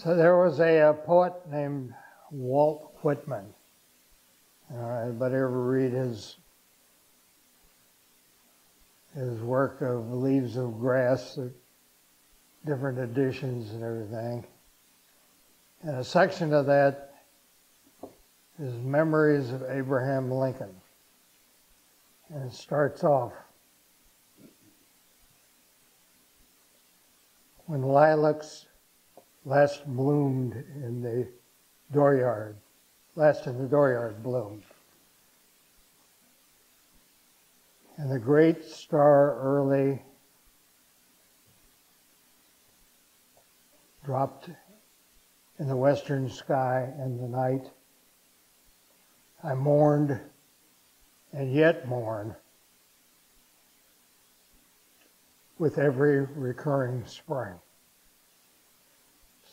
So there was a poet named Walt Whitman. Anybody ever read his work of Leaves of Grass, the different editions and everything? And a section of that is Memories of Abraham Lincoln. And it starts off, when lilacs last bloomed in the dooryard, last in the dooryard bloomed. And the great star early dropped in the western sky in the night. I mourned and yet mourn with every recurring spring.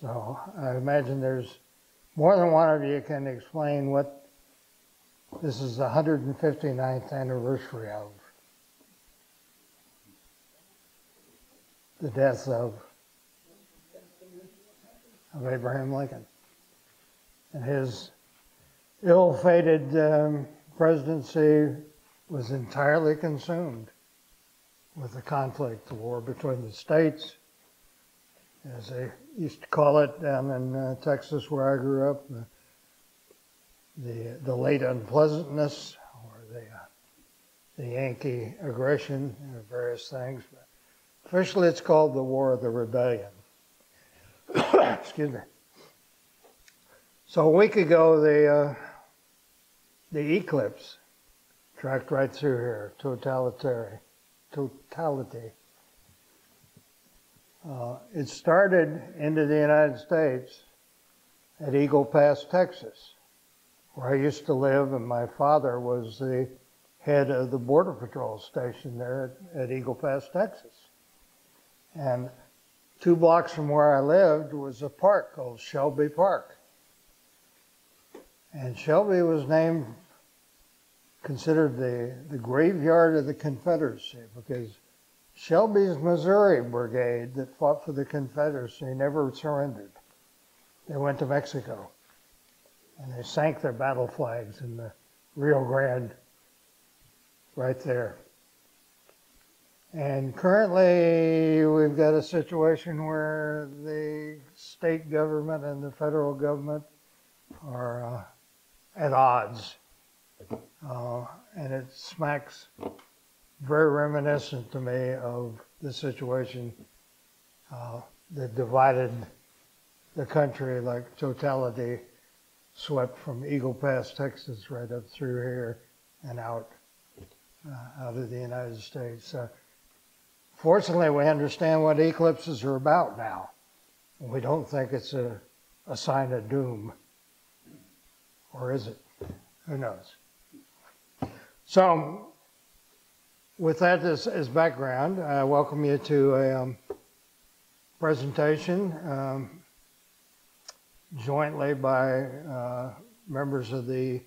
So I imagine there's more than one of you can explain what this is the 159th anniversary of the death of Abraham Lincoln. And his ill-fated presidency was entirely consumed with the conflict, the war between the states, as they used to call it down in Texas where I grew up, the late unpleasantness, or the Yankee aggression, and various things. But officially, it's called the War of the Rebellion. Excuse me. So a week ago, the eclipse tracked right through here, totality. It started into the United States at Eagle Pass, Texas, where I used to live, and my father was the head of the Border Patrol station there at Eagle Pass, Texas. And 2 blocks from where I lived was a park called Shelby Park. And Shelby was considered the graveyard of the Confederacy, because Shelby's Missouri Brigade that fought for the Confederacy never surrendered. They went to Mexico, and they sank their battle flags in the Rio Grande right there. And currently, we've got a situation where the state government and the federal government are at odds. And it smacks very reminiscent to me of the situation that divided the country, like totality swept from Eagle Pass, Texas, right up through here and out of the United States. Fortunately, we understand what eclipses are about now. We don't think it's a sign of doom. Or is it? Who knows? So, with that as background, I welcome you to a presentation jointly by members of the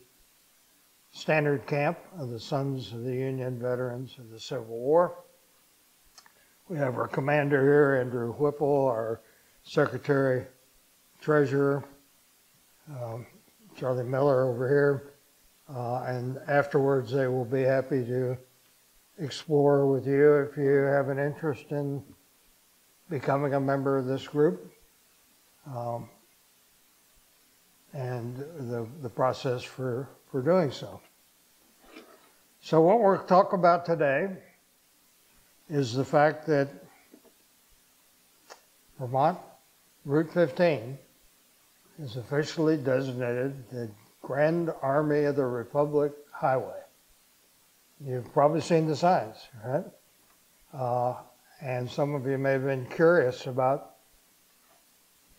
Standard Camp of the Sons of the Union Veterans of the Civil War. We have our commander here, Andrew Whipple, our secretary, treasurer, Charlie Miller over here, and afterwards they will be happy to explore with you if you have an interest in becoming a member of this group, and the process for doing so. So what we'll talk about today is the fact that Vermont Route 15 is officially designated the Grand Army of the Republic Highway. You've probably seen the signs, right? And some of you may have been curious about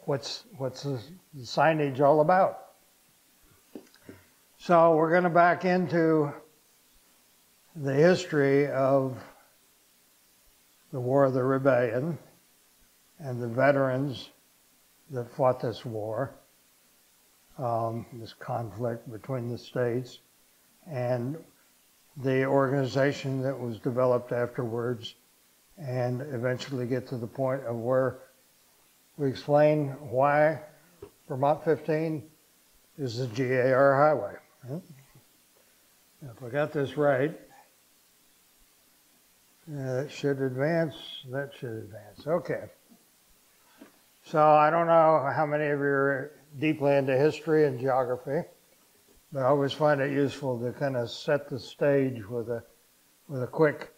what's the signage all about. So we're going to back into the history of the War of the Rebellion and the veterans that fought this war, this conflict between the states, and the organization that was developed afterwards, and eventually get to the point of where we explain why Vermont 15 is the GAR highway. If I got this right, that should advance, that should advance. Okay. So I don't know how many of you are deeply into history and geography, but I always find it useful to kind of set the stage with a quick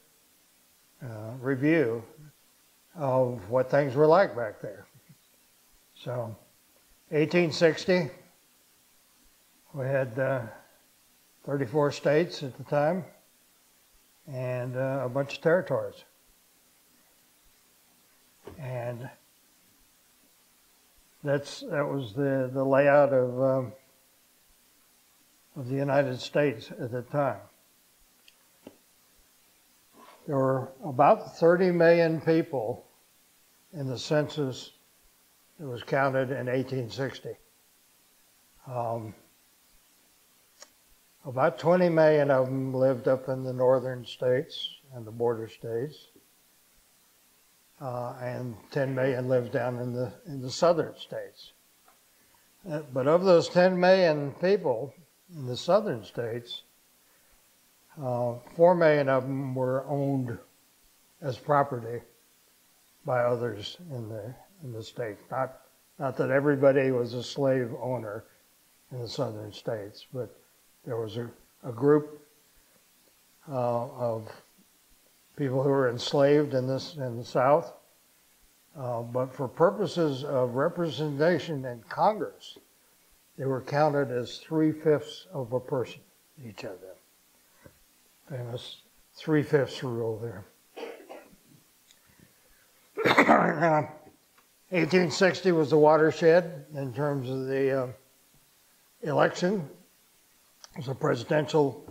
review of what things were like back there. So 1860, we had 34 states at the time and a bunch of territories. And that was the layout of the United States at the time. There were about 30 million people in the census that was counted in 1860. About 20 million of them lived up in the northern states and the border states, and 10 million lived down in the southern states. But of those 10 million people in the southern states, 4 million of them were owned as property by others in the state. Not that everybody was a slave owner in the southern states, but there was a group of people who were enslaved in the South, but for purposes of representation in Congress, they were counted as 3/5 of a person, each of them. Famous 3/5 rule there. 1860 was the watershed in terms of the election. It was a presidential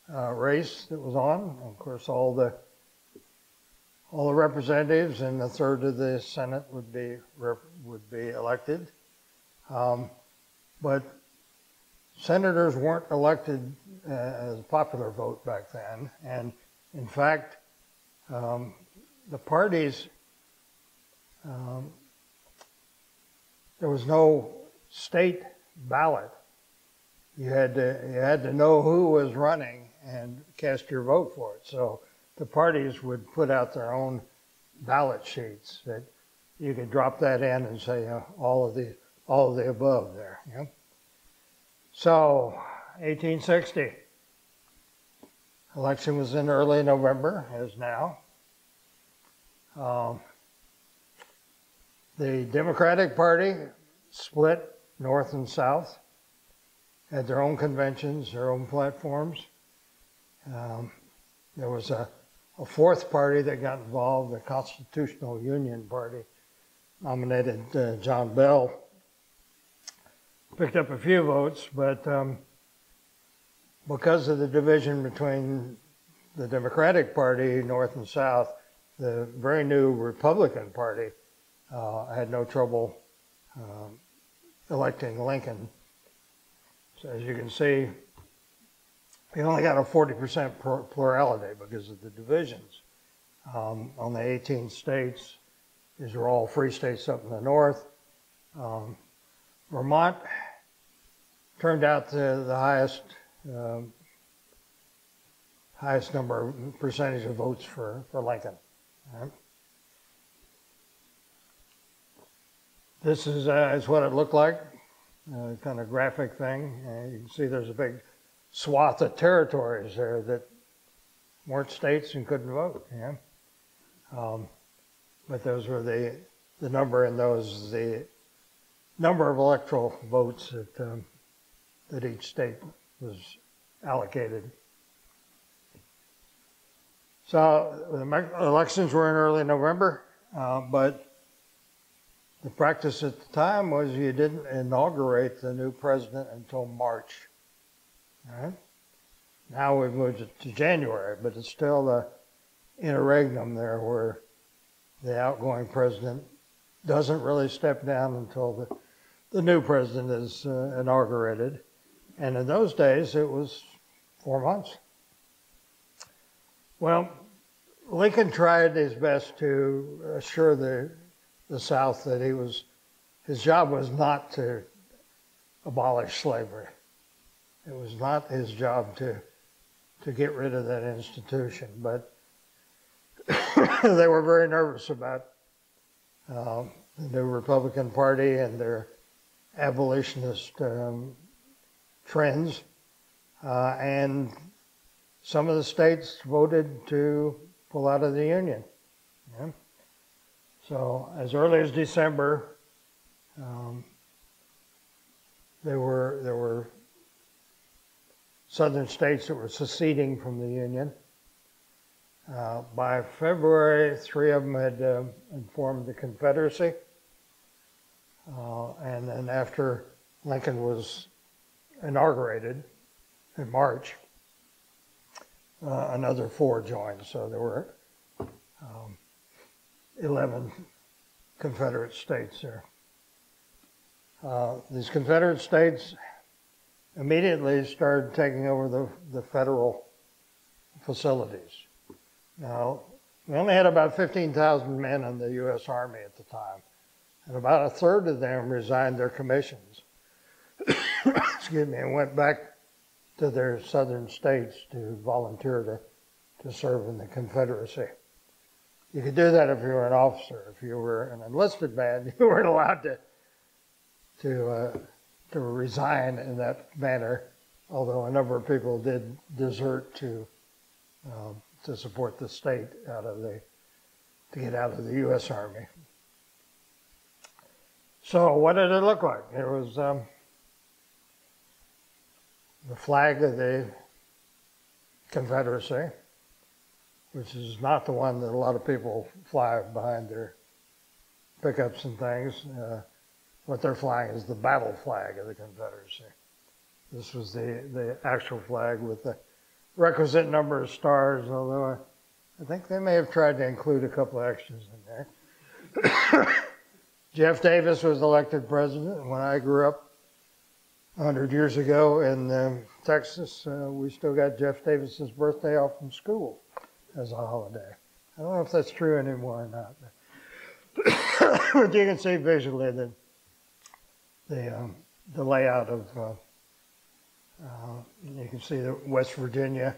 race that was on. Of course, all the representatives and a third of the Senate would be elected, but senators weren't elected as a popular vote back then. And in fact, the parties, there was no state ballot. You had to know who was running and cast your vote for it. So the parties would put out their own ballot sheets that you could drop that in and say all of the above there. Yeah? So 1860, election was in early November, as now. The Democratic Party split north and south, had their own conventions, their own platforms. There was a fourth party that got involved, the Constitutional Union Party, nominated John Bell. Picked up a few votes, but because of the division between the Democratic Party, north and south, the very new Republican Party had no trouble electing Lincoln. So as you can see, he only got a 40% plurality because of the divisions. On the 18 states, these were all free states up in the north. Vermont turned out the highest percentage of votes for Lincoln. Right. This is what it looked like, kind of graphic thing. You can see there's a big swath of territories there that weren't states and couldn't vote. Yeah? But those were the number in those, the number of electoral votes that each state was allocated. So the elections were in early November, but the practice at the time was you didn't inaugurate the new president until March. All right? Now we've moved it to January, but it's still the interregnum there where the outgoing president doesn't really step down until the new president is inaugurated. And in those days, it was 4 months. Well, Lincoln tried his best to assure the South that he was his job was not to abolish slavery. It was not his job to get rid of that institution, but they were very nervous about the new Republican Party and their abolitionist trends, and some of the states voted to pull out of the Union. Yeah. So as early as December, there were southern states that were seceding from the Union. By February, 3 of them had formed the Confederacy. And then after Lincoln was inaugurated in March, another 4 joined. So there were 11 Confederate states there. These Confederate states immediately started taking over the federal facilities. Now, we only had about 15,000 men in the U.S. Army at the time, and about a third of them resigned their commissions, excuse me, and went back to their southern states to volunteer to serve in the Confederacy. You could do that if you were an officer. If you were an enlisted man, you weren't allowed to resign in that manner, although a number of people did desert to support the state to get out of the U.S. Army. So what did it look like? It was the flag of the Confederacy, which is not the one that a lot of people fly behind their pickups and things. What they're flying is the battle flag of the Confederacy. This was the actual flag with the requisite number of stars, although I think they may have tried to include a couple of extras in there. Jeff Davis was elected president. When I grew up 100 years ago in Texas, we still got Jeff Davis's birthday off from school as a holiday. I don't know if that's true anymore or not. But you can see visually the layout of, you can see that West Virginia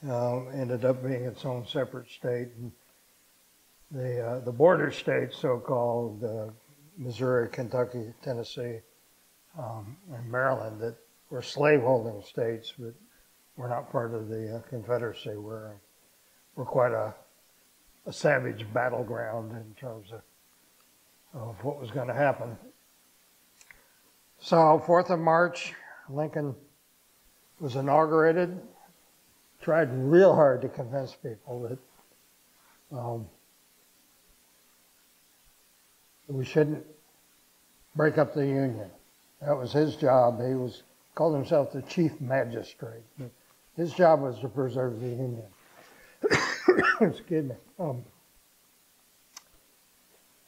ended up being its own separate state. And the border states, so-called Missouri, Kentucky, Tennessee, and Maryland, that were slaveholding states but were not part of the Confederacy, were quite a savage battleground in terms of what was going to happen. So 4th of March, Lincoln was inaugurated. Tried real hard to convince people that we shouldn't break up the Union. That was his job. He called himself the chief magistrate. His job was to preserve the Union. Excuse me.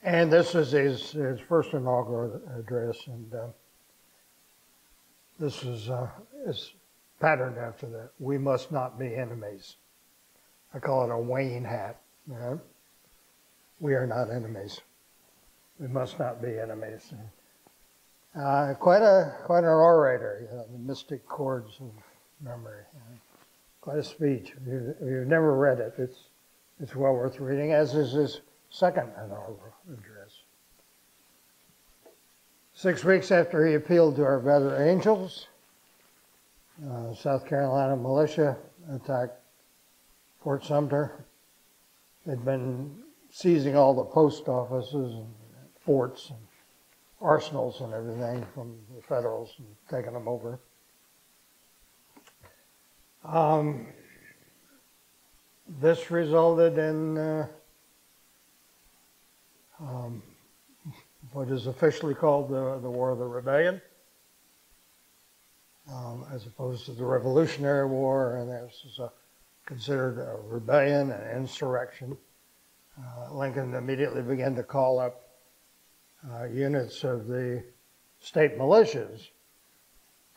And this is his first inaugural address, and this is patterned after that. We must not be enemies. I call it a Wayne hat. We are not enemies. We must not be enemies. Quite an orator, the mystic chords of memory. Quite a speech. If you've never read it, it's well worth reading, as is his second inaugural address. 6 weeks after he appealed to our better angels, South Carolina militia attacked Fort Sumter. They'd been seizing all the post offices and forts and arsenals and everything from the Federals and taking them over. This resulted in what is officially called the War of the Rebellion, as opposed to the Revolutionary War, and this is considered a rebellion and insurrection. Lincoln immediately began to call up units of the state militias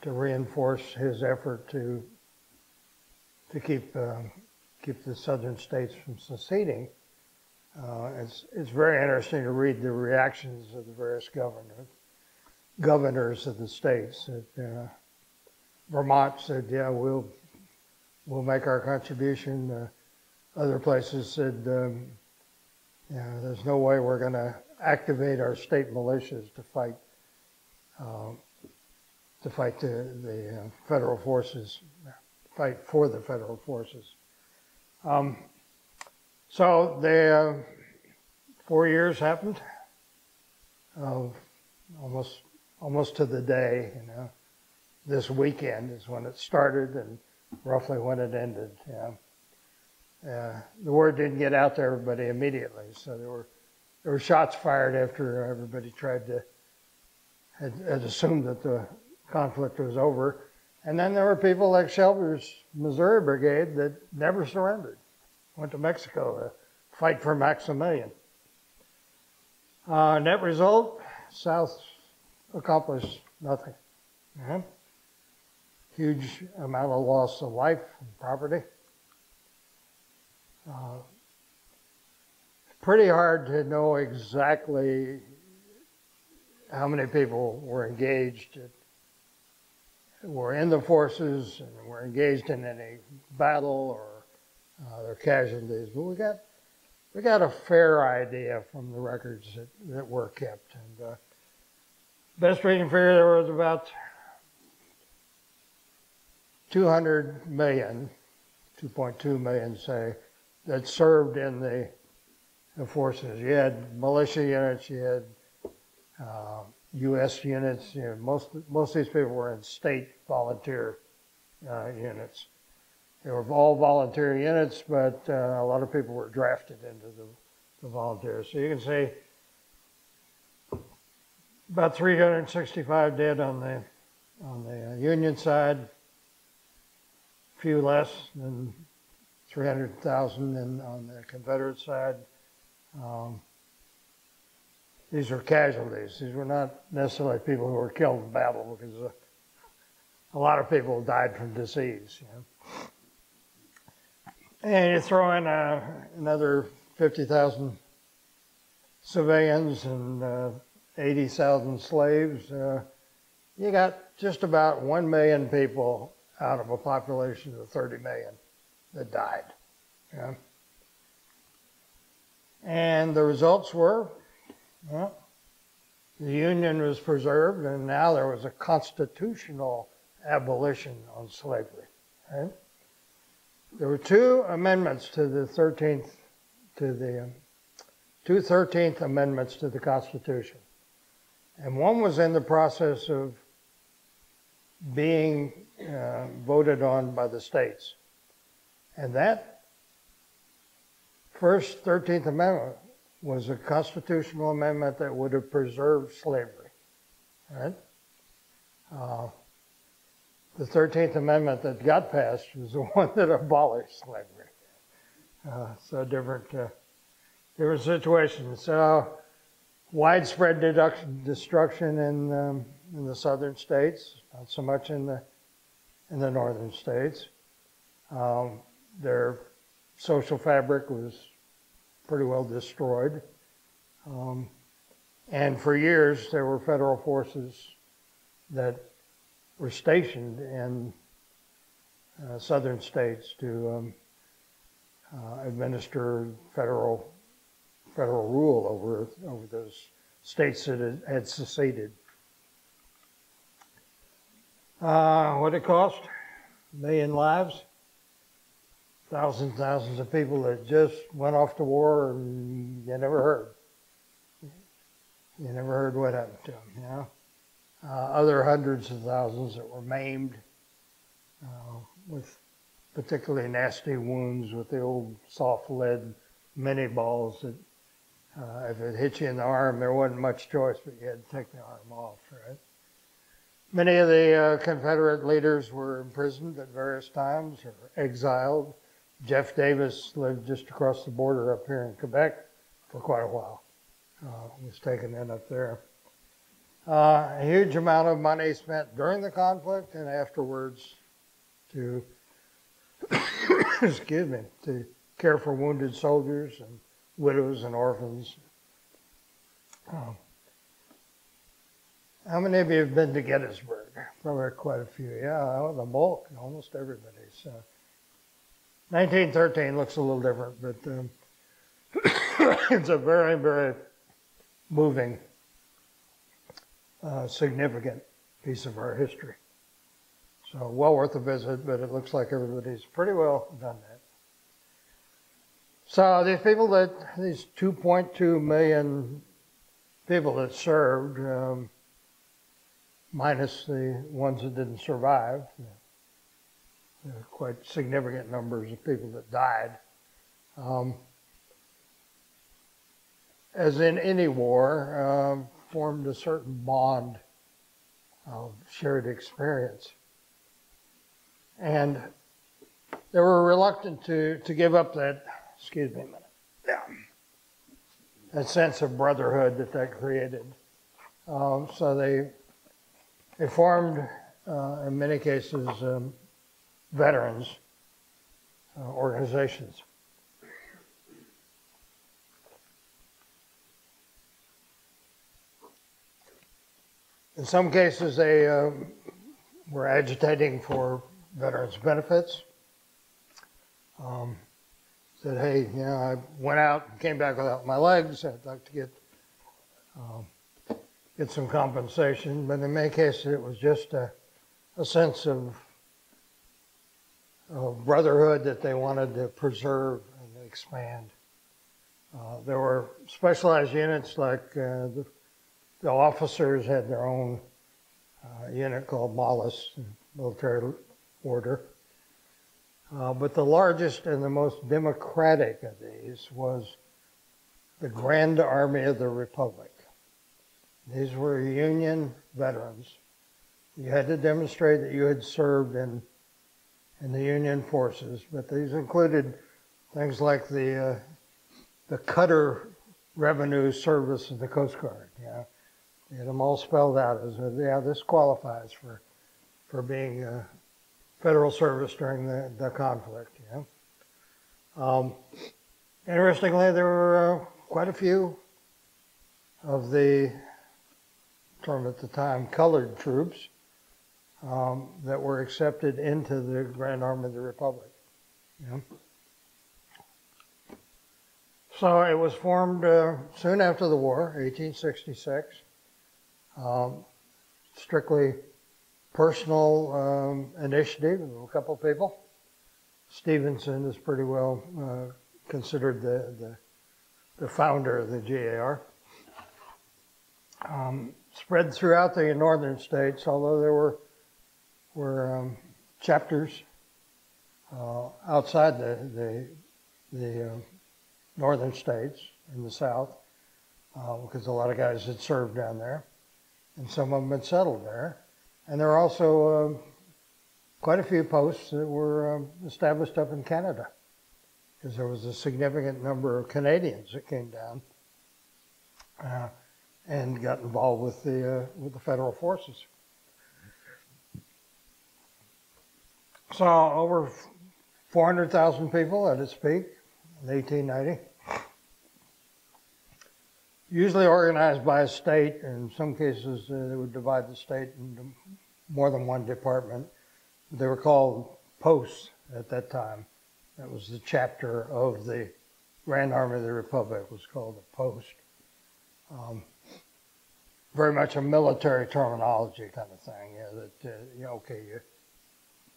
to reinforce his effort to keep the southern states from seceding. It's very interesting to read the reactions of the various governors of the states. Vermont said, "Yeah, we'll make our contribution." Other places said, "There's no way we're going to activate our state militias to fight the federal forces, fight for the federal forces." So the 4 years happened, almost to the day. This weekend is when it started and roughly when it ended. The word didn't get out to everybody immediately, so there were shots fired after everybody had assumed that the conflict was over. And then there were people like Shelby's Missouri Brigade that never surrendered, went to Mexico to fight for Maximilian. Net result, South accomplished nothing. Huge amount of loss of life and property. Pretty hard to know exactly how many people were engaged, were in the forces, and were engaged in any battle or their casualties. But we got a fair idea from the records that were kept. And best we can figure, there was about 200 million, 2.2 million, say, that served in the forces. You had militia units, you had U.S. units. Most of these people were in state volunteer units. They were all volunteer units, but a lot of people were drafted into the volunteers. So you can say about 365 dead on the Union side, a few less than 300,000 on the Confederate side. These were casualties. These were not necessarily people who were killed in battle, because a lot of people died from disease. And you throw in another 50,000 civilians and 80,000 slaves, you got just about 1 million people out of a population of 30 million that died. And the results were, the Union was preserved, and now there was a constitutional abolition on slavery. Right? There were two amendments to the 13th, two 13th amendments to the Constitution. And one was in the process of being voted on by the states. And that first 13th Amendment was a constitutional amendment that would have preserved slavery. Right? The 13th Amendment that got passed was the one that abolished slavery. So different situations. So widespread destruction in the southern states, not so much in the northern states. Their social fabric was pretty well destroyed. And for years, there were federal forces that were stationed in southern states to administer federal rule over those states that had seceded. What it cost? 1 million lives. Thousands of people that just went off to war and you never heard. You never heard what happened to them, Other hundreds of thousands that were maimed with particularly nasty wounds with the old soft lead mini balls that if it hit you in the arm, there wasn't much choice, but you had to take the arm off, right? Many of the Confederate leaders were imprisoned at various times or exiled. Jeff Davis lived just across the border up here in Quebec for quite a while. Was taken in up there. A huge amount of money spent during the conflict and afterwards to, excuse me, to care for wounded soldiers and widows and orphans. How many of you have been to Gettysburg? Probably quite a few. Yeah, the bulk, almost everybody. So 1913 looks a little different, but it's a very, very moving, significant piece of our history. So well worth a visit, but it looks like everybody's pretty well done that. So these 2.2 million people that served, minus the ones that didn't survive, quite significant numbers of people that died. As in any war, formed a certain bond of shared experience. And they were reluctant to give up that, excuse me a minute, that sense of brotherhood that created. So they formed, in many cases, veterans organizations. In some cases, they were agitating for veterans' benefits. Said, hey, I went out and came back without my legs. I'd like to get some compensation. But in many cases, it was just a sense of brotherhood that they wanted to preserve and expand. There were specialized units like the officers had their own unit called Mollis, military order. But the largest and the most democratic of these was the Grand Army of the Republic. These were Union veterans. You had to demonstrate that you had served in the Union forces, but these included things like the Cutter Revenue Service of the Coast Guard. They had them all spelled out as, this qualifies for being federal service during the conflict. Interestingly, there were quite a few of the term at the time colored troops that were accepted into the Grand Army of the Republic. So it was formed soon after the war, 1866. Strictly personal initiative of a couple of people. Stevenson is pretty well considered the founder of the GAR. Spread throughout the northern states, although there were chapters outside the northern states in the south, because a lot of guys had served down there, and some of them had settled there. And there are also quite a few posts that were established up in Canada, because there was a significant number of Canadians that came down and got involved with the federal forces. So over 400,000 people at its peak in 1890. Usually organized by a state. In some cases, they would divide the state into more than one department. They were called posts at that time. That was the chapter of the Grand Army of the Republic, was called a post. Very much a military terminology kind of thing.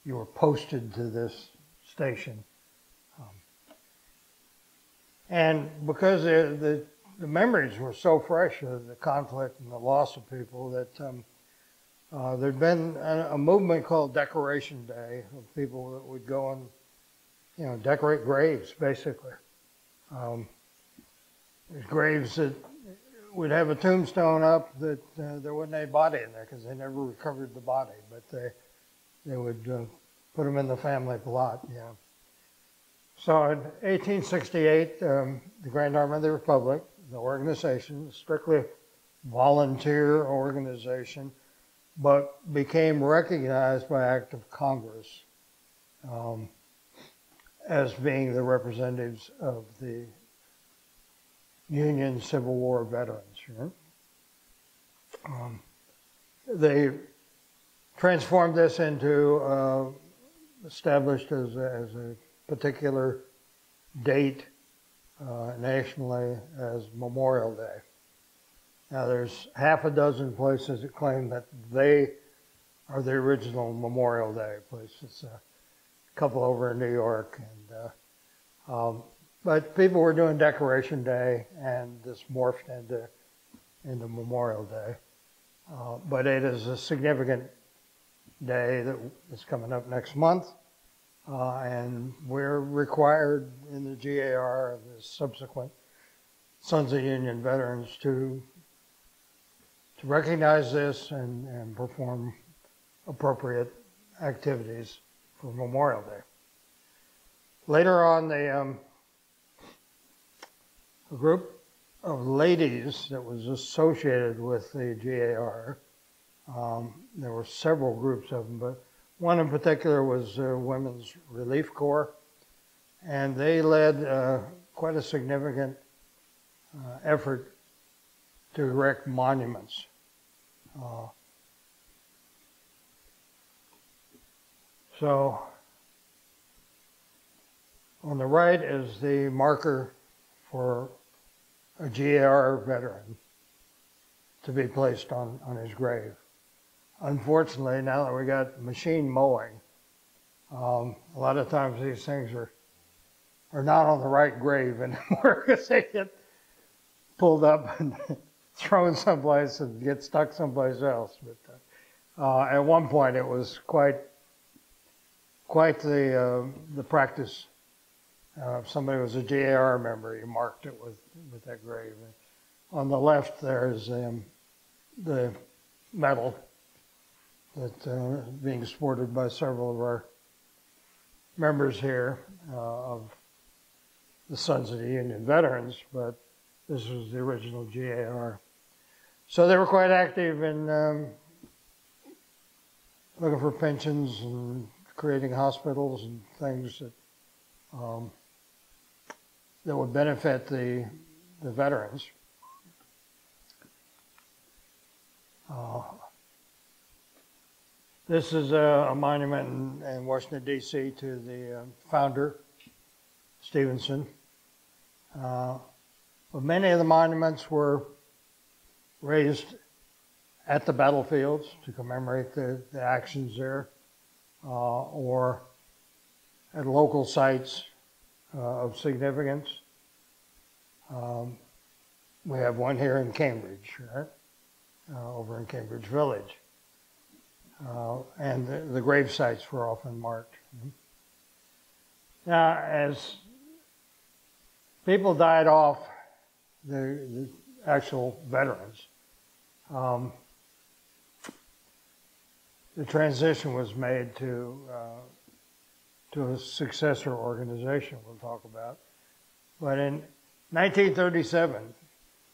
You were posted to this station. And because the memories were so fresh of the conflict and the loss of people that there'd been a movement called Decoration Day of people that would go and, decorate graves, basically. There's graves that would have a tombstone up that there wasn't any body in there because they never recovered the body, but they would put them in the family plot. So in 1868, the Grand Army of the Republic, the organization, strictly volunteer organization, but became recognized by act of Congress as being the representatives of the Union Civil War veterans. Right? They transformed this into established as a particular date nationally as Memorial Day. Now there's half a dozen places that claim that they are the original Memorial Day places. A couple over in New York, and but people were doing Decoration Day, and this morphed into Memorial Day. But it is a significant day that is coming up next month, and we're required in the GAR, the subsequent Sons of Union veterans, to recognize this and perform appropriate activities for Memorial Day. Later on, a group of ladies that was associated with the GAR, there were several groups of them, but one in particular was Women's Relief Corps, and they led quite a significant effort to erect monuments. So on the right is the marker for a GAR veteran to be placed on his grave. Unfortunately, now that we got machine mowing, a lot of times these things are not on the right grave anymore because they get pulled up and thrown someplace and get stuck someplace else. But at one point, it was quite the practice. If somebody was a GAR member, you marked it with that grave. And on the left, there's the medal that's being sported by several of our members here of the Sons of the Union veterans, but this was the original GAR. So they were quite active in looking for pensions and creating hospitals and things that would benefit the veterans. This is a monument in Washington, D.C. to the founder, Stevenson. But many of the monuments were raised at the battlefields to commemorate the actions there, or at local sites of significance. We have one here in Cambridge, right? Over in Cambridge Village. And the grave sites were often marked. Now, as people died off, the actual veterans, the transition was made to a successor organization we'll talk about. But in 1937,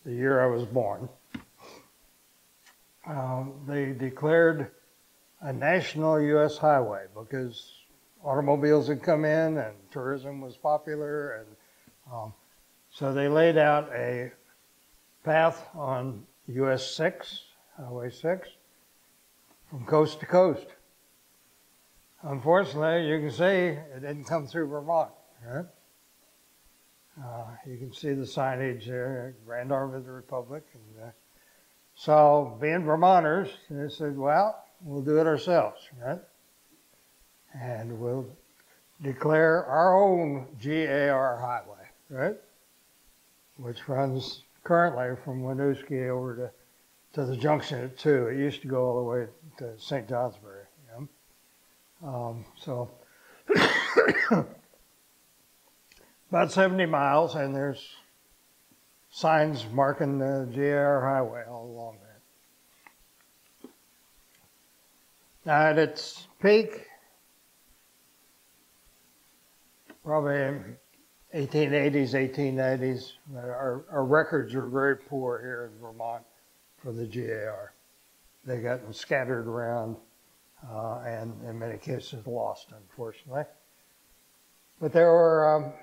the year I was born, they declared a national U.S. highway because automobiles had come in and tourism was popular, and so they laid out a path on US 6, Highway 6, from coast to coast. Unfortunately, you can see it didn't come through Vermont, right? You can see the signage there, Grand Army of the Republic. And, so being Vermonters, they said, well, we'll do it ourselves, right? And we'll declare our own GAR highway, right? Which runs currently from Winooski over to the junction at 2. It used to go all the way to St. Johnsbury. You know? So about 70 miles, and there's signs marking the GAR highway all along there. Now at its peak, probably 1880s, 1890s, our records are very poor here in Vermont for the GAR. They got scattered around and in many cases lost, unfortunately. But there were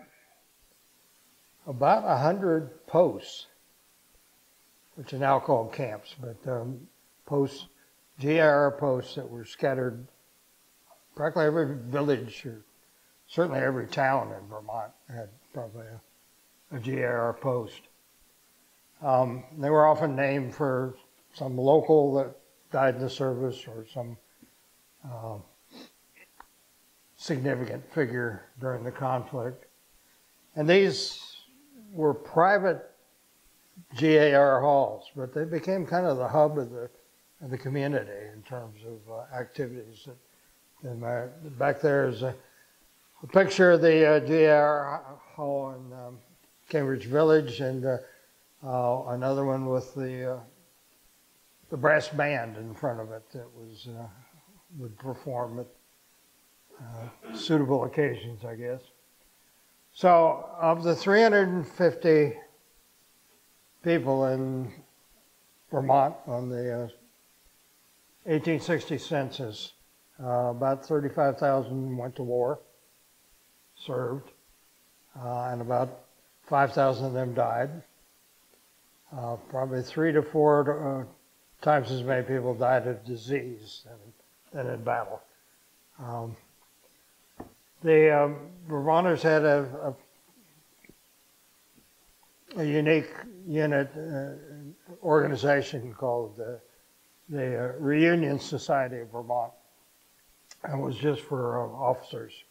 about 100 posts, which are now called camps, but posts, GIR posts that were scattered. Practically every village, or certainly every town in Vermont had probably a GIR post. They were often named for some local that died in the service or some significant figure during the conflict. And these were private GIR halls, but they became kind of the hub of the community in terms of activities. Back there is a picture of the GIR hall in Cambridge Village, and another one with the brass band in front of it that would perform at suitable occasions, I guess. So of the 350 people in Vermont on the 1860 census, about 35,000 went to war, served, and about 5,000 of them died. Probably 3 to 4 times as many people died of disease than in battle. The Vermonters had a unique unit organization called the Reunion Society of Vermont, and it was just for officers.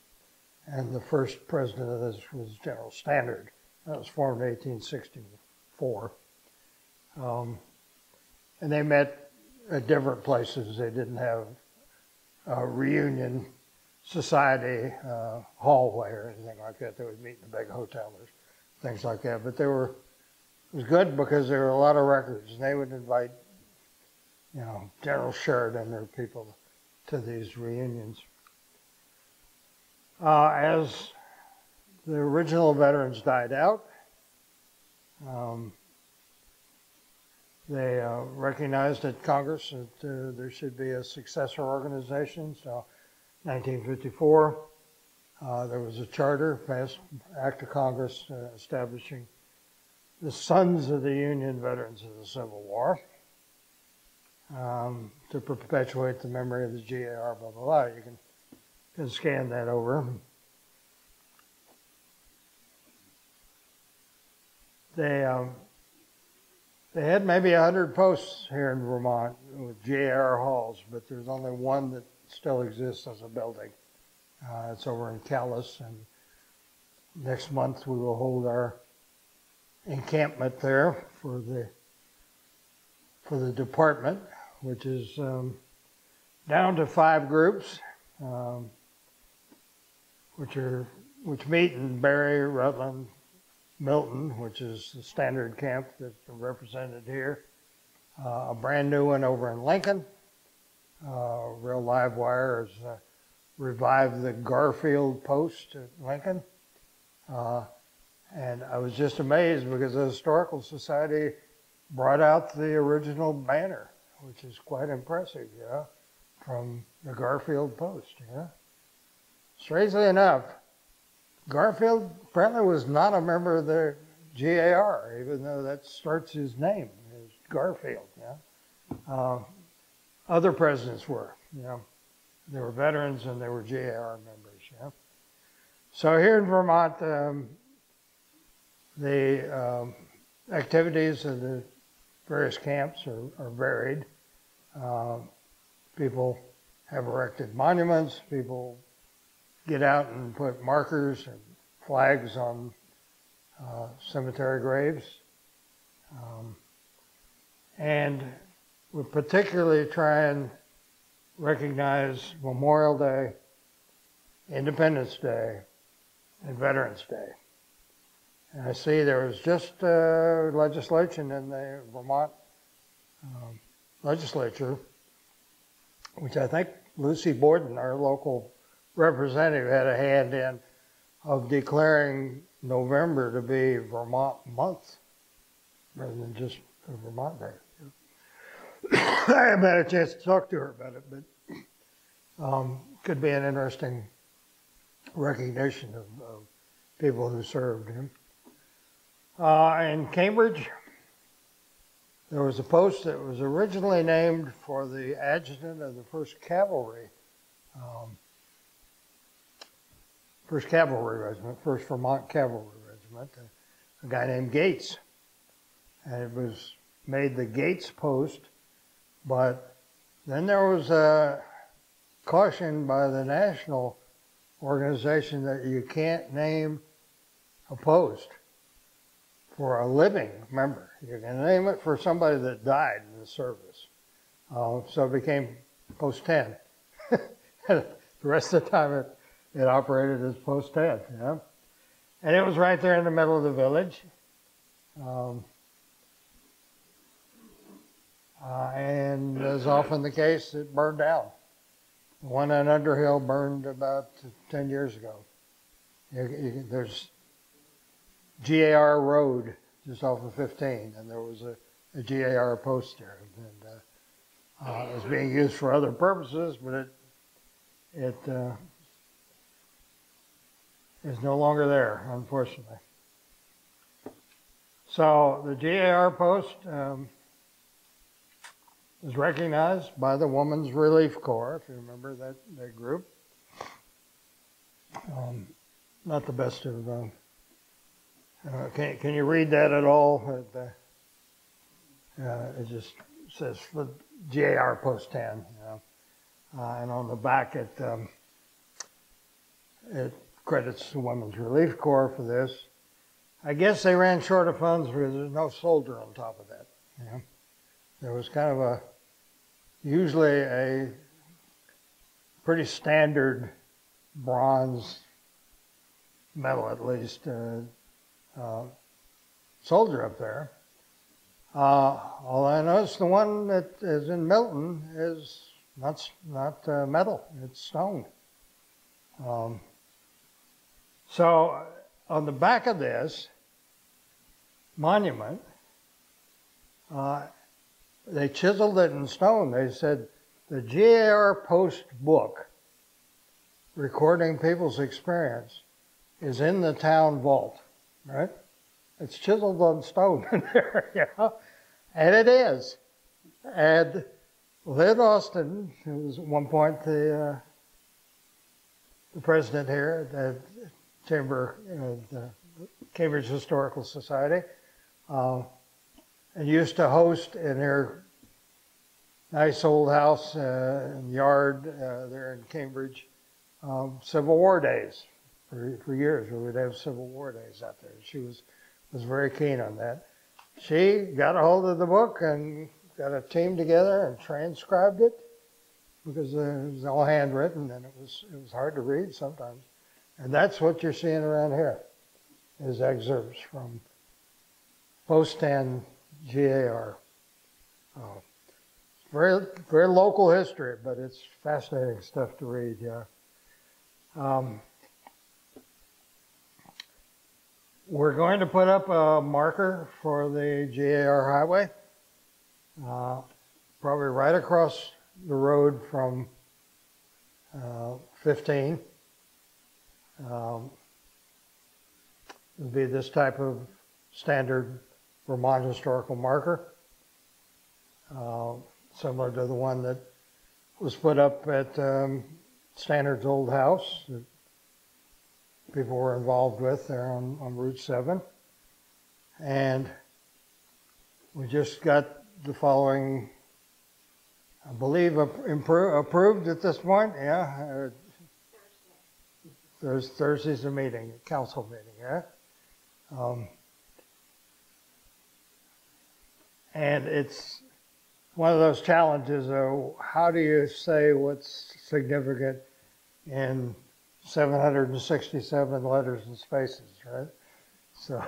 And the first president of this was General Standard. That was formed in 1864. And they met at different places. They didn't have a reunion society hallway or anything like that. They would meet in a big hotel or things like that. But it was good because there were a lot of records. And they would invite, General Sheridan or people to these reunions. As the original veterans died out, they recognized at Congress that there should be a successor organization. So 1954, there was a charter, passed act of Congress establishing the Sons of the Union Veterans of the Civil War to perpetuate the memory of the GIR, blah, blah, blah. You can scan that over. They had maybe 100 posts here in Vermont with GIR halls, but there's only one that still exists as a building. It's over in Calais, and next month we will hold our encampment there for the department, which is down to 5 groups, which meet in Barre, Rutland, Milton, which is the standard camp that's represented here. A brand new one over in Lincoln. Real Live Wire has revived the Garfield post at Lincoln. And I was just amazed because the Historical Society brought out the original banner, which is quite impressive, from the Garfield post, Strangely enough, Garfield apparently was not a member of the GIR, even though that starts his name, is Garfield, Other presidents were, They were veterans and they were GIR members, So here in Vermont, the activities of the various camps are varied. People have erected monuments, people get out and put markers and flags on cemetery graves. And we particularly try and recognize Memorial Day, Independence Day, and Veterans Day. And I see there was just legislation in the Vermont legislature, which I think Lucy Borden, our local representative, had a hand in, of declaring November to be Vermont Month rather than just a Vermont Day. I haven't had a chance to talk to her about it, but could be an interesting recognition of people who served him. In Cambridge, there was a post that was originally named for the adjutant of the 1st Cavalry, 1st Cavalry Regiment, 1st Vermont Cavalry Regiment, a guy named Gates. And it was made the Gates post, but then there was a caution by the national organization that you can't name a post for a living member. You can name it for somebody that died in the service. So it became Post 10. The rest of the time it operated as Post 10. Yeah? And it was right there in the middle of the village. And as often the case, it burned down. The one on Underhill burned about 10 years ago. There's GAR Road just off of 15, and there was a GAR post there. And, it was being used for other purposes, but it is no longer there, unfortunately. So the GAR post was recognized by the Women's Relief Corps, if you remember that group. Not the best of can you read that at all? It just says for GAR Post 10, you know. And on the back it credits the Women's Relief Corps for this. I guess they ran short of funds because there's no soldier on top of that. You know? There was kind of usually a pretty standard bronze medal, at least, soldier up there. Although I noticed the one that is in Milton is not metal, it's stone. So on the back of this monument, they chiseled it in stone. They said, the GAR Post book recording people's experience is in the town vault, right? It's chiseled on stone in there, you know? And it is. And Lynn Austin, who was at one point the president here at the Chamber, the Cambridge Historical Society, and used to host in her nice old house and yard there in Cambridge Civil War days for years. We would have Civil War days out there. She was very keen on that. She got a hold of the book and got a team together and transcribed it because it was all handwritten and it was hard to read sometimes. And that's what you're seeing around here is excerpts from Post 10 GAR. Very, very local history, but it's fascinating stuff to read, yeah. We're going to put up a marker for the GAR highway, probably right across the road from 15. It'll be this type of standard Vermont historical marker, similar to the one that was put up at Stannard's old house that people were involved with there on Route 7. And we just got the following, I believe, approved at this point. Yeah. Thursday's a meeting, a council meeting, yeah? And it's one of those challenges of how do you say what's significant in 767 letters and spaces, right? So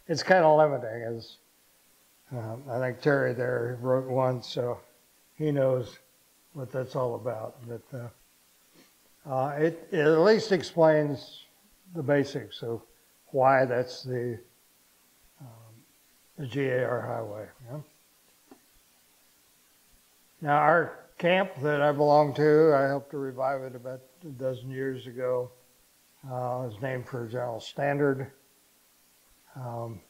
it's kind of limiting. As I think Terry there wrote one, so he knows what that's all about. But it at least explains the basics of why that's the GAR highway. Yeah? Now our camp that I belong to, I helped to revive it about a dozen years ago. It was named for General Stannard. Um,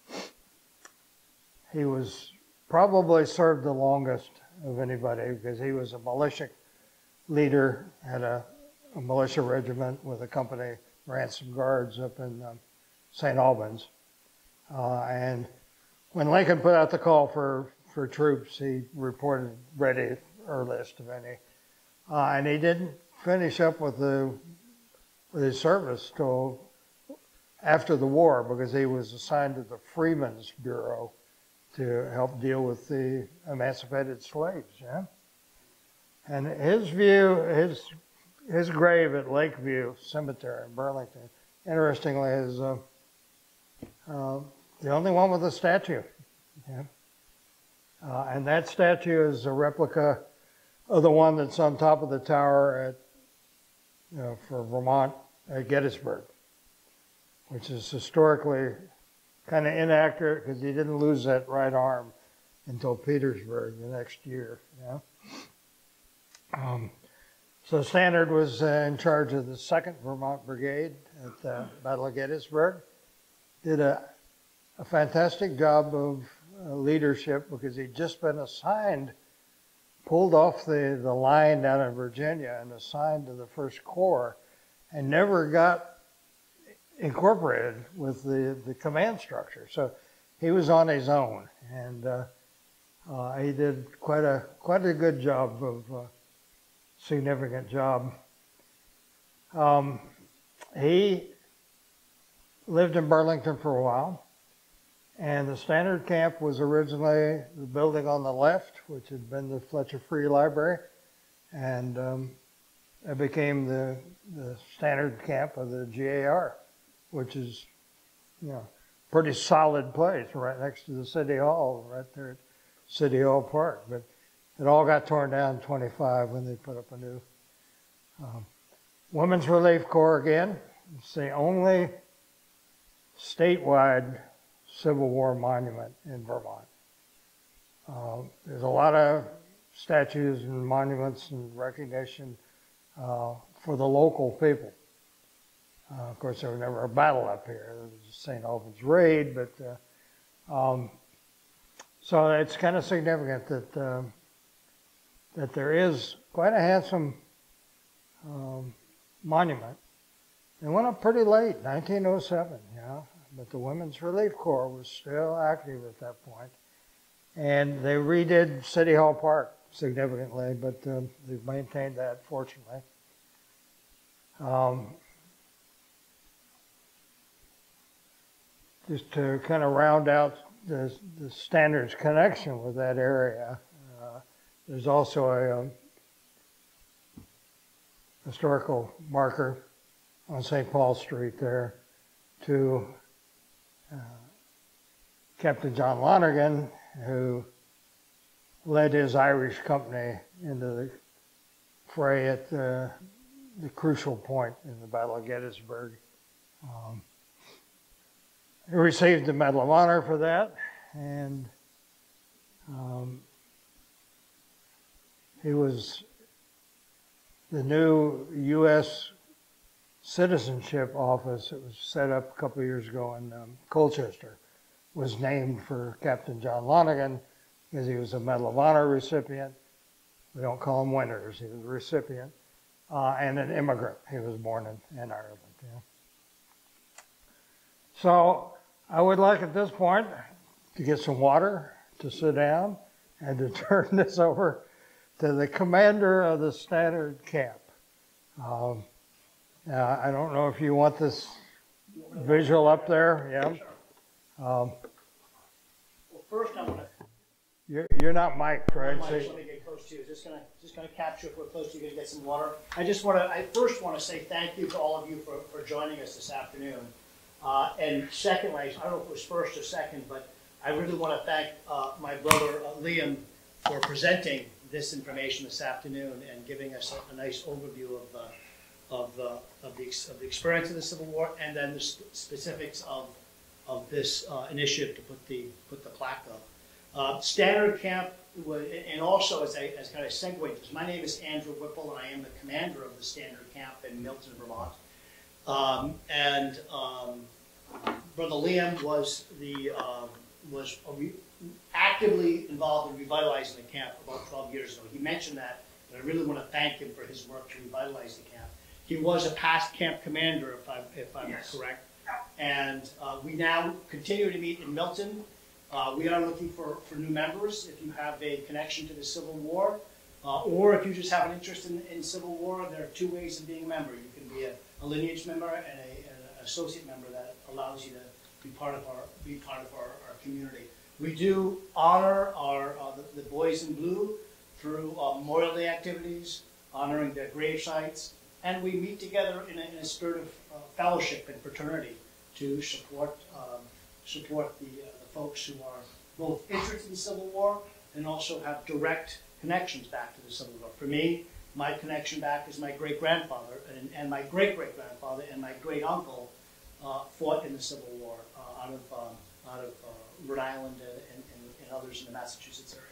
he was probably served the longest of anybody because he was a militia leader, had a militia regiment with a company, ran some guards up in St. Albans. And when Lincoln put out the call for troops, he reported ready earliest of any. And he didn't finish up with his service till after the war because he was assigned to the Freedmen's Bureau to help deal with the emancipated slaves. Yeah? And his grave at Lakeview Cemetery in Burlington, interestingly, is the only one with a statue. Yeah? And that statue is a replica of the one that's on top of the tower for Vermont at Gettysburg, which is historically kind of inaccurate because he didn't lose that right arm until Petersburg the next year. Yeah? So Stannard was in charge of the 2nd Vermont Brigade at the Battle of Gettysburg. Did a fantastic job of leadership because he'd just been assigned, pulled off the line down in Virginia and assigned to the 1st Corps and never got incorporated with the command structure. So he was on his own, and he did quite a good job of significant job. He lived in Burlington for a while, and the Stannard Camp was originally the building on the left, which had been the Fletcher Free Library, and it became the Stannard Camp of the GAR, which is, pretty solid place right next to the City Hall, right there at City Hall Park. But it all got torn down in 25 when they put up a new Women's Relief Corps again. It's the only statewide Civil War monument in Vermont. There's a lot of statues and monuments and recognition for the local people. Of course, there was never a battle up here. There was a St. Albans raid, but so it's kind of significant that there is quite a handsome monument. It went up pretty late, 1907, but the Women's Relief Corps was still active at that point. And they redid City Hall Park significantly, but they've maintained that, fortunately. Just to kind of round out the Stannard's connection with that area, there's also a historical marker on St. Paul Street there to Captain John Lonergan, who led his Irish company into the fray at the crucial point in the Battle of Gettysburg. He received the Medal of Honor for that, and he was the new U.S. Citizenship Office that was set up a couple of years ago in Colchester was named for Captain John Lonergan because he was a Medal of Honor recipient. We don't call him winners. He was a recipient and an immigrant. He was born in Ireland. Yeah. So I would like at this point to get some water, to sit down, and to turn this over to the commander of the Stannard Camp. I don't know if you want this visual up there. Yeah. Well, first I want to. You're not mic'd, right? Let me get close to you. Just gonna capture if we're close to you. Gonna get some water. I first want to say thank you to all of you for joining us this afternoon. And secondly, I don't know if it was first or second, but I really want to thank my brother Liam for presenting this information this afternoon and giving us a nice overview of the experience of the Civil War and then the specifics of this initiative to put the plaque up. Stannard Camp, and also as kind of a segue, because my name is Andrew Whipple and I am the commander of the Stannard Camp in Milton, Vermont. Brother Liam was actively involved in revitalizing the camp about 12 years ago. He mentioned that, and I really want to thank him for his work to revitalize the camp. He was a past camp commander, if I'm Yes. correct. And we now continue to meet in Milton. We are looking for new members. If you have a connection to the Civil War, or if you just have an interest in Civil War, there are two ways of being a member. You can be a lineage member and an associate member that allows you to be part of our community. We do honor the boys in blue through Memorial Day activities, honoring their grave sites, and we meet together in a spirit of fellowship and fraternity to support the folks who are both interested in Civil War and also have direct connections back to the Civil War. For me, my connection back is my great-grandfather and my great-great-grandfather and my great-uncle fought in the Civil War out of Rhode Island and others in the Massachusetts area.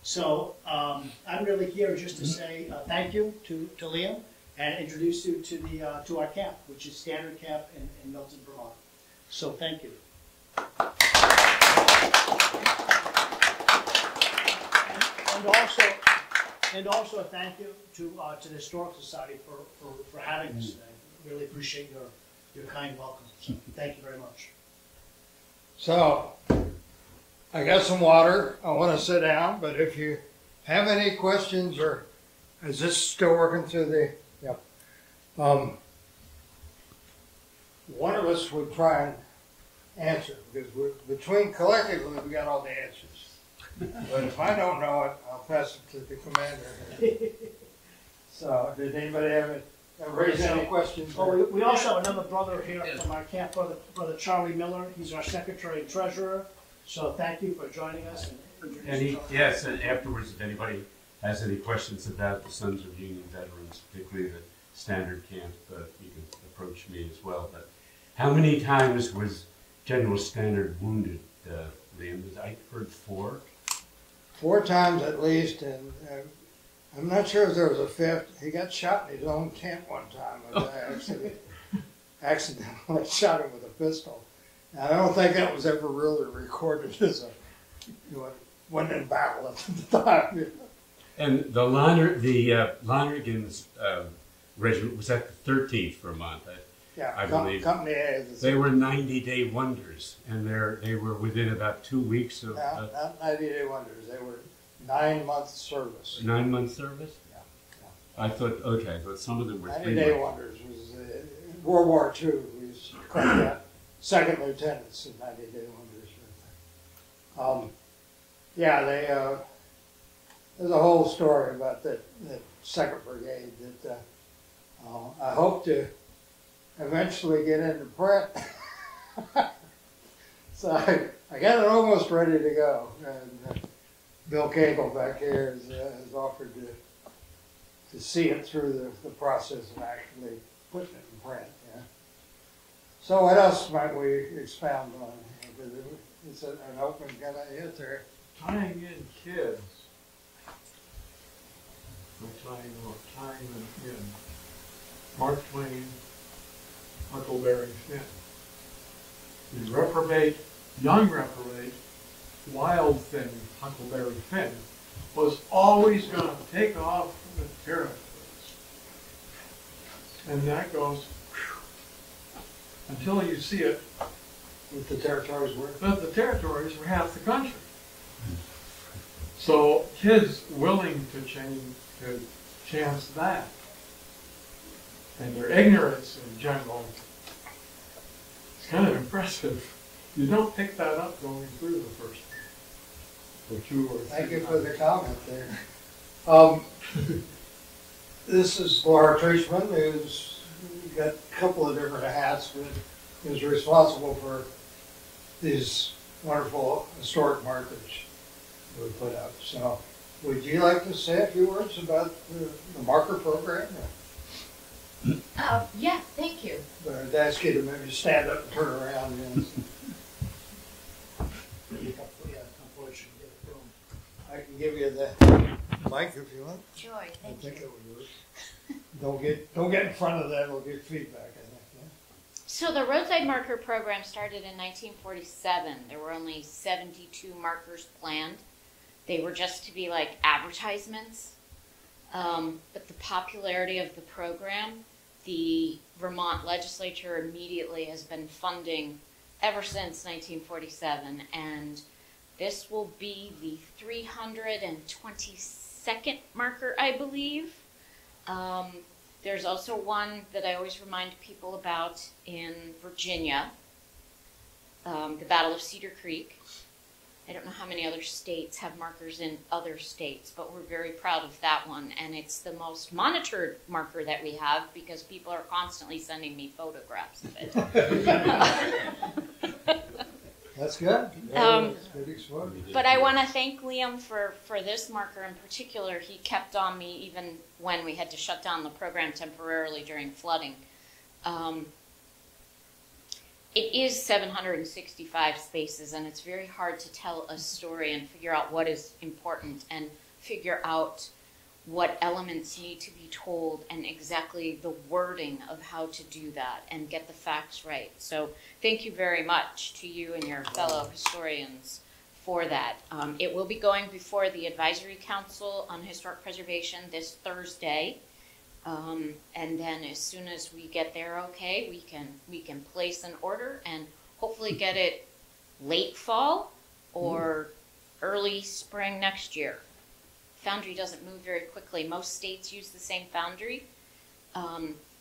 So I'm really here just to say thank you to Liam and introduce you to our camp, which is Standard Camp in Milton, Vermont. So thank you. And also thank you to the Historical Society for having us today. Really appreciate your kind welcome. So thank you very much. So, I got some water. I want to sit down, but if you have any questions, or is this still working through the? Yep. One of us would try and answer because between collectively we got all the answers. But if I don't know it, I'll pass it to the commander. So, did anybody have raise any questions? Well, we also have another brother here from our camp, Brother Charlie Miller. He's our secretary and treasurer. So thank you for joining us. Yes, and afterwards, if anybody has any questions about the Sons of Union Veterans, particularly the Standard Camp, you can approach me as well. But how many times was General Standard wounded, Liam? I heard 4. 4 times at least, and I'm not sure if there was a 5th. He got shot in his own tent one time. A guy accidentally shot him with a pistol. And I don't think that was ever really recorded as went in battle at the time. And the Lonergan's regiment was at the 13th Vermont, I believe. Company A. They were 90-day wonders, and they were within about 2 weeks of... not 90-day wonders. They were 9-month service. 9-month service? Yeah. I thought some of them were 3 months. 90-day wonders was World War II. We used to call that second lieutenants in 90-day wonders. There's a whole story about that 2nd Brigade that I hope to eventually get into print. So I got it almost ready to go. And Bill Cagle back here has offered to see it through the process of actually putting it in print. Yeah. So what else might we expound on? It's an open kind of hit there. Tying in kids. Tying them in. Mark Twain, Huckleberry Finn. The young reprobate, wild thing, Huckleberry Finn, was always going to take off with territories. And that goes until you see it. What the territories were? But the territories were half the country. So kids willing to chance that, and their ignorance in general, it's kind of impressive. You don't pick that up going through the first or 2 or 3 Thank you for the comment there. This is Laura Treishman, who's got a couple of different hats, but is responsible for these wonderful historic markers we put up. So, would you like to say a few words about the marker program? Yeah, thank you. But I'd ask you to maybe stand up and turn around. And I can give you the mic if you want. Joy, I thank think you. it would work. Don't get in front of that; it'll get feedback. I think. Yeah. So the roadside marker program started in 1947. There were only 72 markers planned. They were just to be like advertisements. But the popularity of the program, the Vermont legislature immediately has been funding ever since 1947. And this will be the 322nd marker, I believe. There's also one that I always remind people about in Virginia, the Battle of Cedar Creek. I don't know how many other states have markers in other states, but we're very proud of that one. And it's the most monitored marker that we have because people are constantly sending me photographs of it. That's good. That's good exposure. But I want to thank Liam for this marker in particular. He kept on me even when we had to shut down the program temporarily during flooding. It is 765 spaces, and it's very hard to tell a story and figure out what is important and figure out what elements need to be told and exactly the wording of how to do that and get the facts right. So thank you very much to you and your fellow historians for that. It will be going before the Advisory Council on Historic Preservation this Thursday. And then as soon as we get there okay, we can place an order and hopefully get it late fall or early spring next year. Foundry doesn't move very quickly. Most states use the same foundry.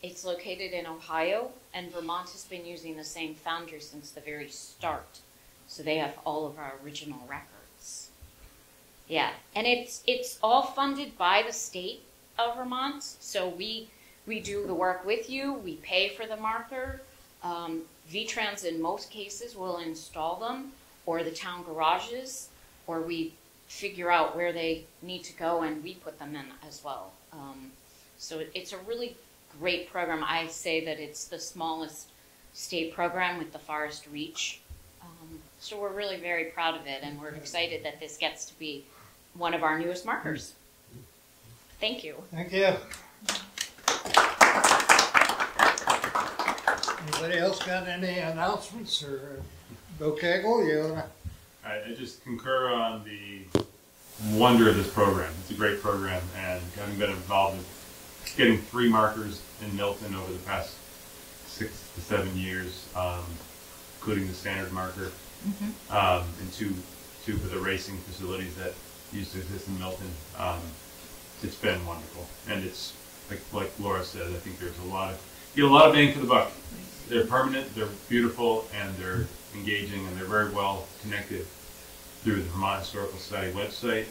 It's located in Ohio, and Vermont has been using the same foundry since the very start. So they have all of our original records. Yeah, and it's all funded by the state of Vermont. So we do the work with you. We pay for the marker. V-Trans in most cases will install them, or the town garages, or we figure out where they need to go and we put them in as well. So it's a really great program. I say that it's the smallest state program with the farthest reach. So we're really very proud of it, and we're excited that this gets to be one of our newest markers. Thank you. Thank you. Anybody else got any announcements? Or Bill Cagle, you wanna? I just concur on the wonder of this program. It's a great program, and having been involved in getting 3 markers in Milton over the past 6 to 7 years, including the standard marker, and two for the racing facilities that used to exist in Milton. It's been wonderful, and it's like Laura said. I think there's you get a lot of bang for the buck. They're permanent, they're beautiful, and they're engaging, and they're very well connected through the Vermont Historical Society website.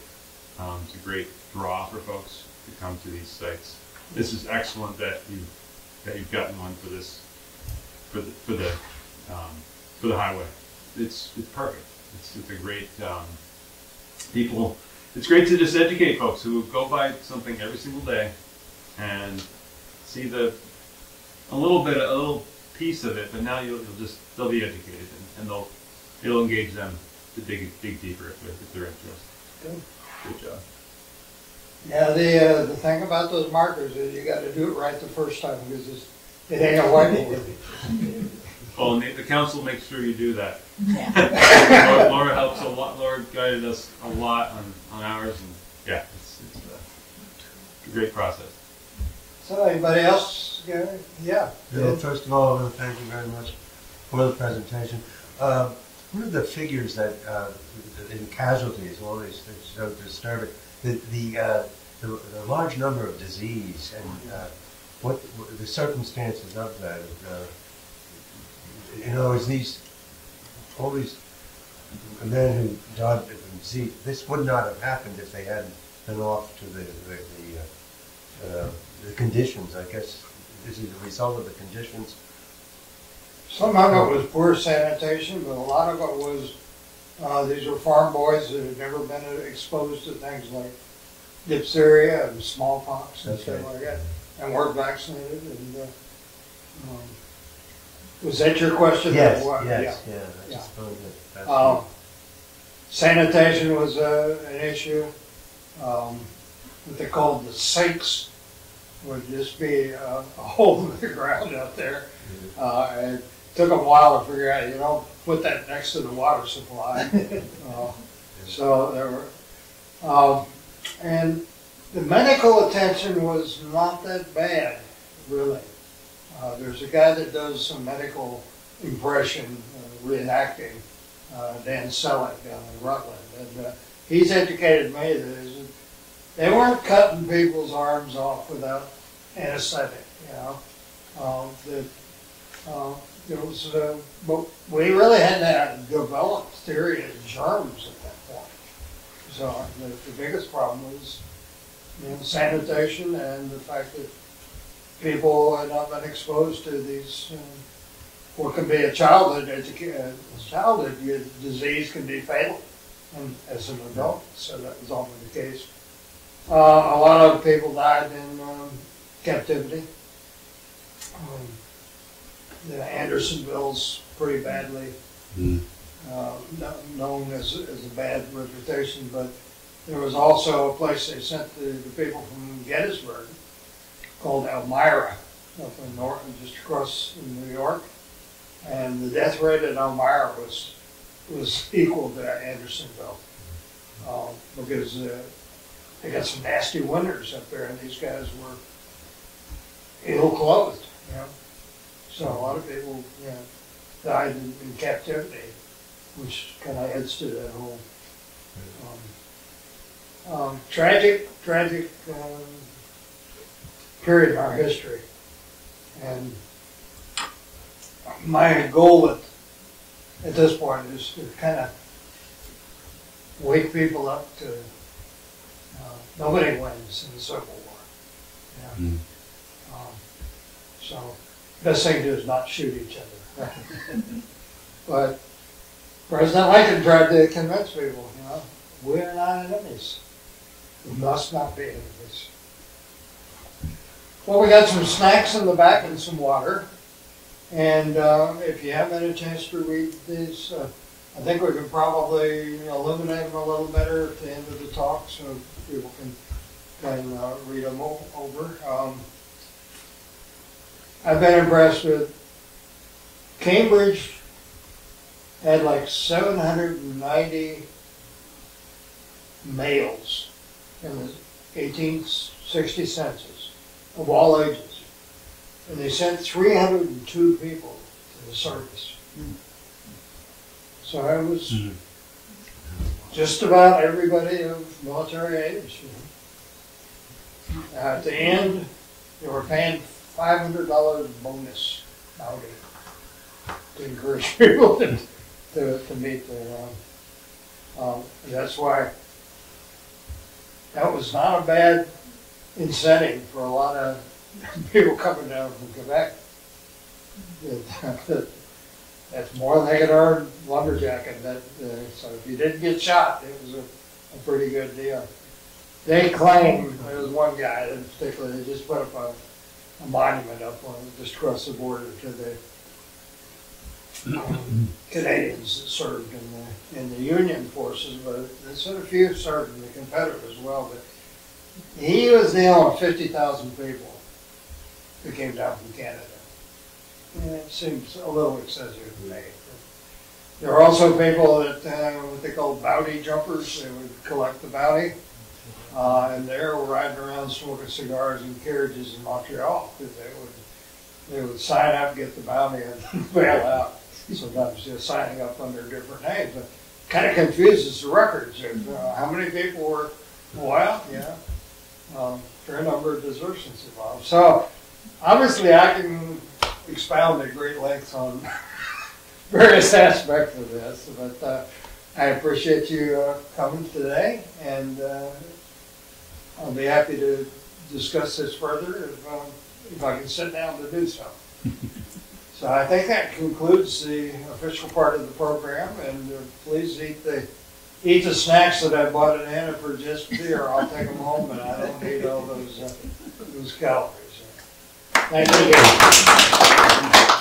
It's a great draw for folks to come to these sites. This is excellent that you've gotten one for this for the highway. It's perfect. It's a great people. It's great to just educate folks who go by something every single day and see a little piece of it, but now they'll be educated, and it'll engage them to dig deeper if they're interested. Good job. Yeah, the thing about those markers is you got to do it right the first time because it ain't a whiteboard. Well, and the council makes sure you do that. Laura helps a lot. Laura guided us a lot on ours, and yeah, it's a great process. So, anybody else? Yeah. Bill, first of all, I want to thank you very much for the presentation. One of the figures that in casualties always is so disturbing, the large number of disease and what the circumstances of that. In other words, all these men who died of disease, this would not have happened if they hadn't been off to the conditions. I guess this is a result of the conditions. Some of it was poor sanitation, but a lot of it was these were farm boys that had never been exposed to things like diphtheria and smallpox and stuff like that, and weren't vaccinated. And was that your question? Yes, or what? yes, Yeah. I just found that. Sanitation was an issue. What they called the sinks would just be a hole in the ground out there. And it took them a while to figure out, you know, put that next to the water supply. So there were, and the medical attention was not that bad, really. There's a guy that does some medical impression reenacting, Dan Selleck down in Rutland, and he's educated me that they weren't cutting people's arms off without anesthetic, you know. It was, but we really hadn't developed theory of germs at that point. So the biggest problem was, you know, sanitation and the fact that people had not been exposed to these, what can be a childhood disease can be fatal and as an adult, so that was often the case. A lot of people died in captivity. Andersonville's pretty badly known as a bad reputation, but there was also a place they sent the people from Gettysburg called Elmira, up in north, just across in New York, and the death rate at Elmira was equal to Andersonville, because they got some nasty winters up there, and these guys were ill-clothed, you know. So a lot of people, you know, died in captivity, which kind of adds to that whole tragic period in our history. And my goal at this point is to kind of wake people up to nobody wins in the Civil War. Yeah. So best thing to do is not shoot each other. But President Lincoln tried to convince people, you know, we're not enemies. We must not be enemies. Well, we got some snacks in the back and some water. And if you haven't had a chance to read these, I think we can probably illuminate them a little better at the end of the talk so people can read them over. I've been impressed with Cambridge had like 790 males in the 1860 census of all ages. And they sent 302 people to the service. So I was just about everybody of military age. At the end, they were paying $500 bonus bounty to encourage people to meet their that's why that was not a bad incentive for a lot of people coming down from Quebec. That's more than they could earn lumberjacking. So if you didn't get shot, it was a pretty good deal. They claim, there was one guy in particular, they just put up a monument up on just across the border to the Canadians that served in the Union forces, but there's a few served in the Confederate as well. But he was dealing with 50,000 people who came down from Canada. And it seems a little excessive to me. There are also people that what they call bounty jumpers. They would collect the bounty, and they were riding around smoking cigars in carriages in Montreal because they would sign up, get the bounty, and bail out. Sometimes just signing up under different names. It kind of confuses the records of how many people were. Well, yeah, fair number of desertions involved. So obviously, I can expound at great lengths on various aspects of this, but I appreciate you coming today, and I'll be happy to discuss this further if I can sit down to do so. So I think that concludes the official part of the program, and please eat the snacks that I bought in Anna for just beer. I'll take them home, and I don't need all those calories. Thank you.